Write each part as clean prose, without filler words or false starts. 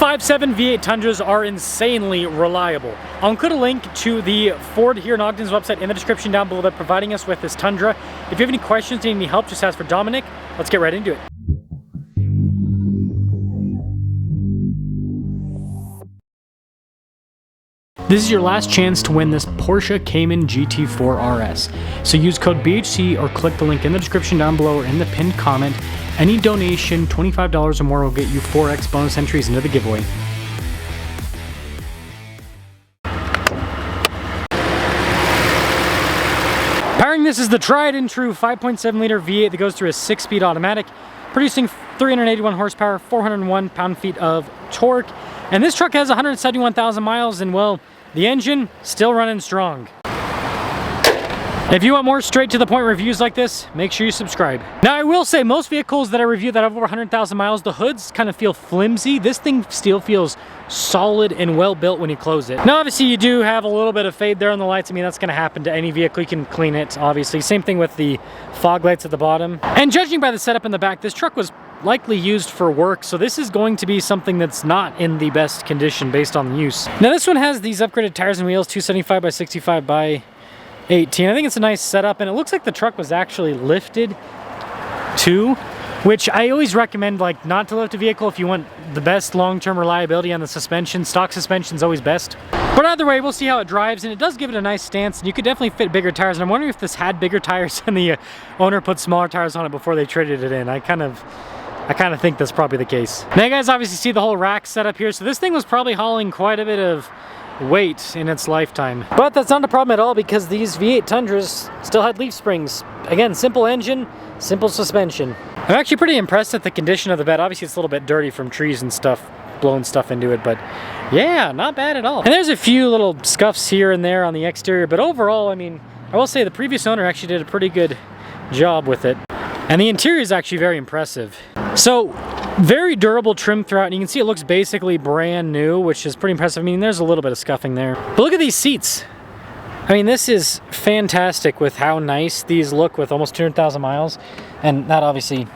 5.7 V8 Tundras are insanely reliable. I'll include a link to the Ford here in Ogden's website in the description down below that's providing us with this Tundra. If you have any questions, need any help, just ask for Dominic. Let's get right into it. This is your last chance to win this Porsche Cayman GT4 RS. So use code BHC or click the link in the description down below or in the pinned comment. Any donation, $25 or more, will get you 4x bonus entries into the giveaway. Powering this is the tried and true 5.7 liter V8 that goes through a 6-speed automatic, producing 381 horsepower, 401 pound-feet of torque. And this truck has 171,000 miles, and well, the engine still running strong. If you want more straight to the point reviews like this, make sure you subscribe. Now I will say, most vehicles that I review that have over 100,000 miles, the hoods kind of feel flimsy. This thing still feels solid and well built when you close it. Now obviously you do have a little bit of fade there on the lights. I mean, that's going to happen to any vehicle. You can clean it, obviously. Same thing with the fog lights at the bottom. And judging by the setup in the back, this truck was likely used for work, so this is going to be something that's not in the best condition based on the use. Now this one has these upgraded tires and wheels, 275 by 65 by 18. I think it's a nice setup, and it looks like the truck was actually lifted too, which I always recommend, like, not to lift a vehicle if you want the best long-term reliability on the suspension. Stock suspension is always best. But either way, we'll see how it drives, and it does give it a nice stance, and you could definitely fit bigger tires. And I'm wondering if this had bigger tires and the owner put smaller tires on it before they traded it in. I kind of think that's probably the case. Now you guys obviously see the whole rack setup here, so this thing was probably hauling quite a bit of weight in its lifetime. But that's not a problem at all, because these V8 Tundras still had leaf springs. Again, simple engine, simple suspension. I'm actually pretty impressed at the condition of the bed. Obviously it's a little bit dirty from trees and stuff, blowing stuff into it, but yeah, not bad at all. And there's a few little scuffs here and there on the exterior, but overall, I mean, I will say the previous owner actually did a pretty good job with it. And the interior is actually very impressive. So, very durable trim throughout, and you can see it looks basically brand new, which is pretty impressive. I mean, there's a little bit of scuffing there. But look at these seats. I mean, this is fantastic with how nice these look with almost 200,000 miles. And that obviously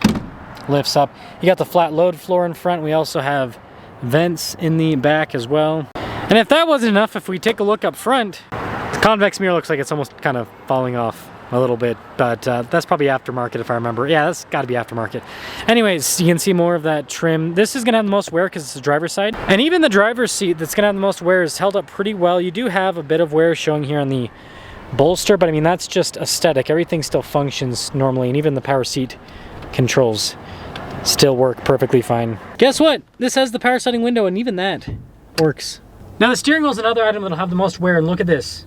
lifts up. You got the flat load floor in front. We also have vents in the back as well. And if that wasn't enough, if we take a look up front, the convex mirror looks like it's almost kind of falling off a little bit, but that's probably aftermarket if I remember. Yeah, that's got to be aftermarket. Anyways, you can see more of that trim. This is going to have the most wear because it's the driver's side. And even the driver's seat that's going to have the most wear is held up pretty well. You do have a bit of wear showing here on the bolster, but I mean, that's just aesthetic. Everything still functions normally, and even the power seat controls still work perfectly fine. Guess what? This has the power sliding window, and even that works. Now the steering wheel is another item that'll have the most wear, and look at this.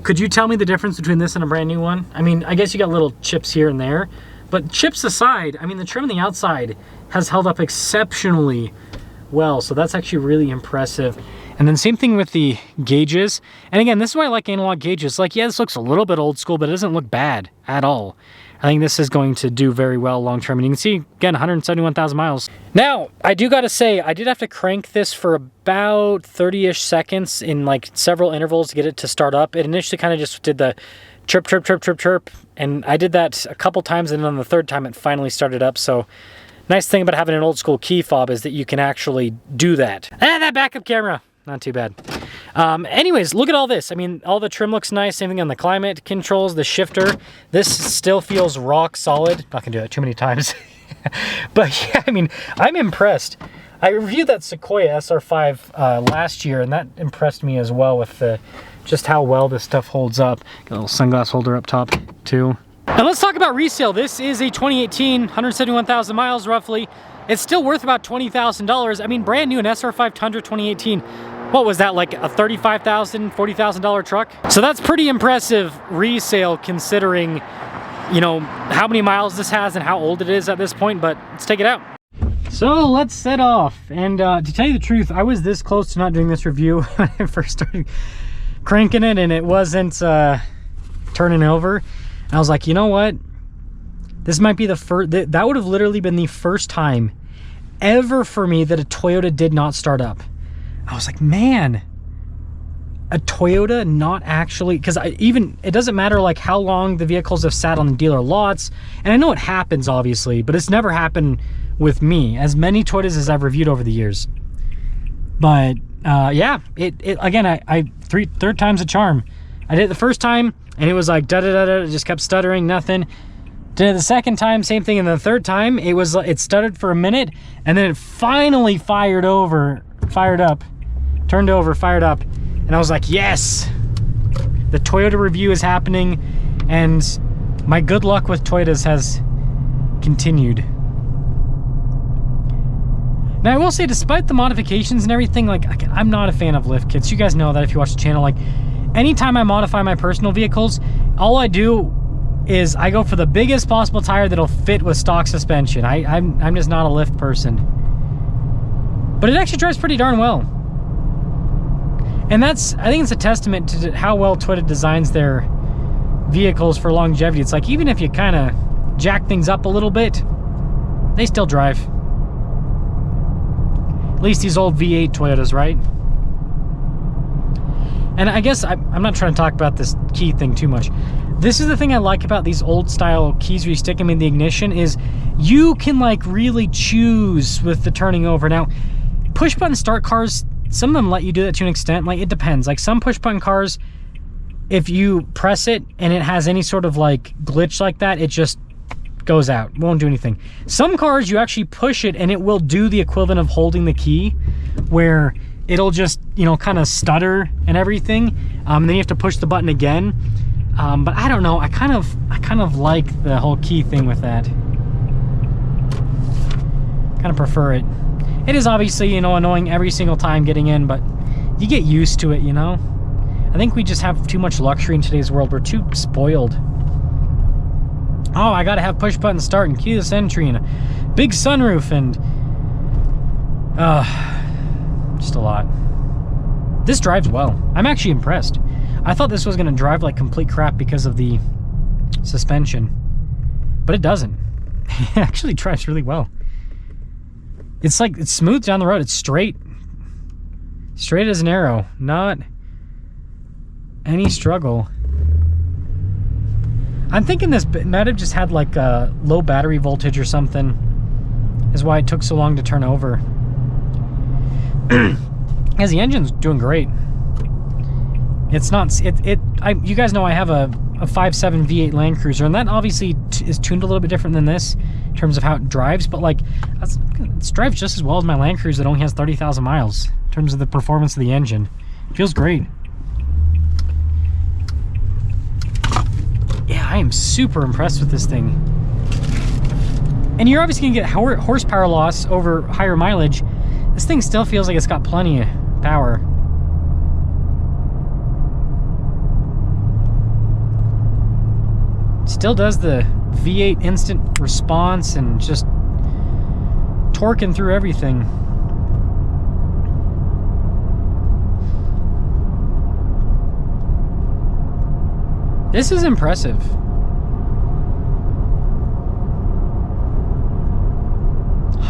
Could you tell me the difference between this and a brand new one? I mean, I guess you got little chips here and there, but chips aside, I mean, the trim on the outside has held up exceptionally well, so that's actually really impressive. And then same thing with the gauges. And again, this is why I like analog gauges. Like, yeah, this looks a little bit old school, but it doesn't look bad at all. I think this is going to do very well long term. And you can see, again, 171,000 miles. Now, I do gotta say, I did have to crank this for about 30-ish seconds in like several intervals to get it to start up. It initially kind of just did the chirp, chirp, chirp, chirp, chirp. And I did that a couple times, and then on the third time it finally started up. So, nice thing about having an old school key fob is that you can actually do that. Ah, that backup camera, not too bad. Anyways, look at all this. I mean, all the trim looks nice. Same thing on the climate controls, the shifter. This still feels rock solid. Not gonna do it too many times. But yeah, I mean, I'm impressed. I reviewed that Sequoia SR5 last year, and that impressed me as well with just how well this stuff holds up. Got a little sunglass holder up top too. Now let's talk about resale. This is a 2018, 171,000 miles roughly. It's still worth about $20,000. I mean, brand new, an SR5 Tundra 2018. What was that, like a $35,000, $40,000 truck? So that's pretty impressive resale considering, you know, how many miles this has and how old it is at this point, but let's take it out. So let's set off. And to tell you the truth, I was this close to not doing this review when I first started cranking it and it wasn't turning over. And I was like, you know what? This might be the first, that would have literally been the first time ever for me that a Toyota did not start up. I was like, man, a Toyota not actually, because it doesn't matter like how long the vehicles have sat on the dealer lots, and I know it happens obviously, but it's never happened with me, as many Toyotas as I've reviewed over the years. But yeah, it again, third time's a charm. I did it the first time and it was like da da da da, it just kept stuttering, nothing. Did it the second time, same thing, and the third time it stuttered for a minute and then it finally fired up, turned over, fired up, and I was like, yes, the Toyota review is happening, and my good luck with Toyotas has continued. Now I will say, despite the modifications and everything, like, I'm not a fan of lift kits. You guys know that if you watch the channel. Like, anytime I modify my personal vehicles, all I do is I go for the biggest possible tire that'll fit with stock suspension. I'm just not a lift person. But it actually drives pretty darn well. And I think it's a testament to how well Toyota designs their vehicles for longevity. It's like, even if you kind of jack things up a little bit, they still drive. At least these old V8 Toyotas, right? And I guess I'm not trying to talk about this key thing too much. This is the thing I like about these old style keys where you stick them in the ignition, is you can like really choose with the turning over. Now, push button start cars, some of them let you do that to an extent. Like, it depends. Like, some push button cars, if you press it and it has any sort of like glitch like that, it just goes out, won't do anything. Some cars, you actually push it and it will do the equivalent of holding the key, where it'll just, you know, kind of stutter and everything. Then you have to push the button again. But I don't know, I kind of like the whole key thing with that. Kind of prefer it. It is obviously, you know, annoying every single time getting in, but you get used to it, you know? I think we just have too much luxury in today's world. We're too spoiled. Oh, I gotta have push button start and keyless entry and a big sunroof and just a lot. This drives well. I'm actually impressed. I thought this was gonna drive like complete crap because of the suspension, but it doesn't. It actually drives really well. It's like, it's smooth down the road. It's straight as an arrow. Not any struggle. I'm thinking this might have just had like a low battery voltage or something, is why it took so long to turn over. Because the engine's doing great. It's not, you guys know I have a 5.7 V8 Land Cruiser, and that obviously is tuned a little bit different than this in terms of how it drives, but like, it drives just as well as my Land Cruiser that only has 30,000 miles in terms of the performance of the engine. It feels great. Yeah, I am super impressed with this thing. And you're obviously gonna get horsepower loss over higher mileage. This thing still feels like it's got plenty of power. Still does the V8 instant response and just torquing through everything. This is impressive.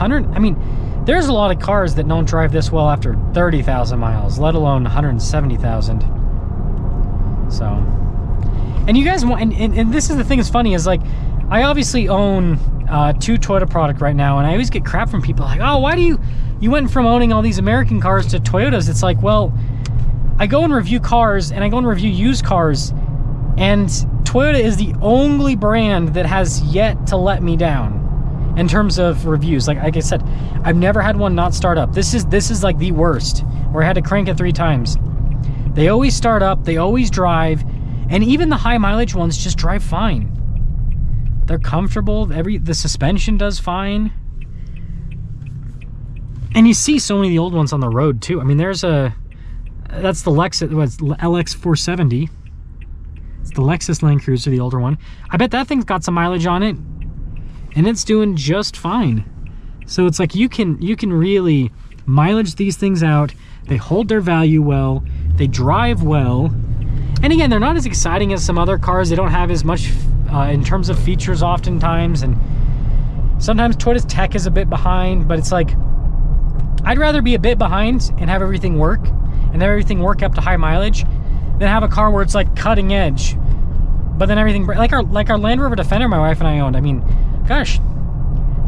I mean, there's a lot of cars that don't drive this well after 30,000 miles, let alone 170,000. So, and you guys want, and this is the thing that's funny, is like, I obviously own 2 Toyota product right now, and I always get crap from people like, oh, why do you went from owning all these American cars to Toyotas? It's like, well, I go and review cars, and I go and review used cars, and Toyota is the only brand that has yet to let me down in terms of reviews. Like I said, I've never had one not start up. This is like the worst, where I had to crank it 3 times. They always start up, they always drive, and even the high mileage ones just drive fine. They're comfortable, the suspension does fine. And you see so many of the old ones on the road too. I mean, that's the Lexus, what's LX 470. It's the Lexus Land Cruiser, the older one. I bet that thing's got some mileage on it, and it's doing just fine. So it's like you can really mileage these things out. They hold their value well. They drive well. And again, they're not as exciting as some other cars. They don't have as much in terms of features oftentimes, and sometimes Toyota's tech is a bit behind, but it's like, I'd rather be a bit behind and have everything work, and have everything work up to high mileage, than have a car where it's like cutting edge, but then everything, like our Land Rover Defender my wife and I owned. I mean, gosh,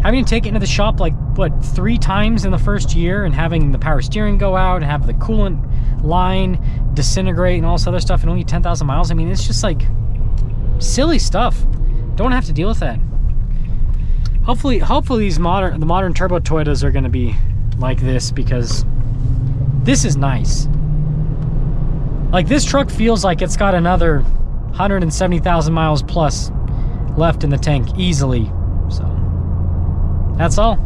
having to take it into the shop like, what, 3 times in the first year, and having the power steering go out and have the coolant line disintegrate and all this other stuff, and only 10,000 miles. I mean, it's just like silly stuff. Don't want to have to deal with that. Hopefully the modern turbo Toyotas are going to be like this, because this is nice. Like, this truck feels like it's got another 170,000 miles plus left in the tank easily. So that's all.